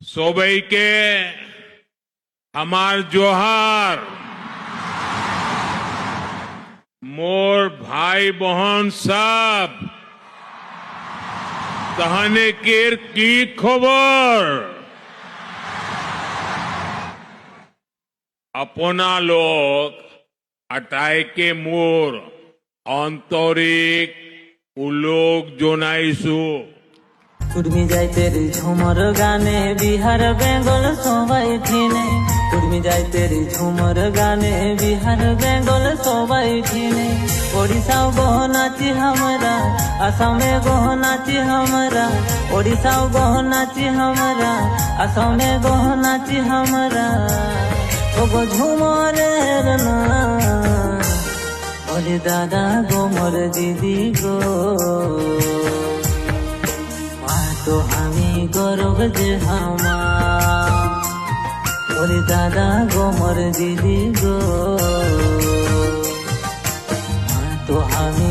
সবাইকে আমার জোহার। মোর ভাই বহন সব তাহলে কি খবর? আপোনালোক আটাইকে মোৰ আন্তৰিক উলোক জনাইছো। উর্মি যাইতের ঝুমর গানে বিহার বেঙ্গল সবাই ঠিনে, উর্মি যাইতের ঝুমর গানে বিহার বেঙ্গল সবাই ঠিনে। ওড়িশাও গহ নাচি हमरा, আসামে গহ নাচি हमरा, ওড়িশাও গহ নাচি हमरा, আসামে গহ নাচি हमरा। ওগো ঝুমরের না ওরে দাদা গো মোর দিদি গো, তো আমি গর্ব যে আমার ওরে দাদা গো মোর দিদি গো, তো আমি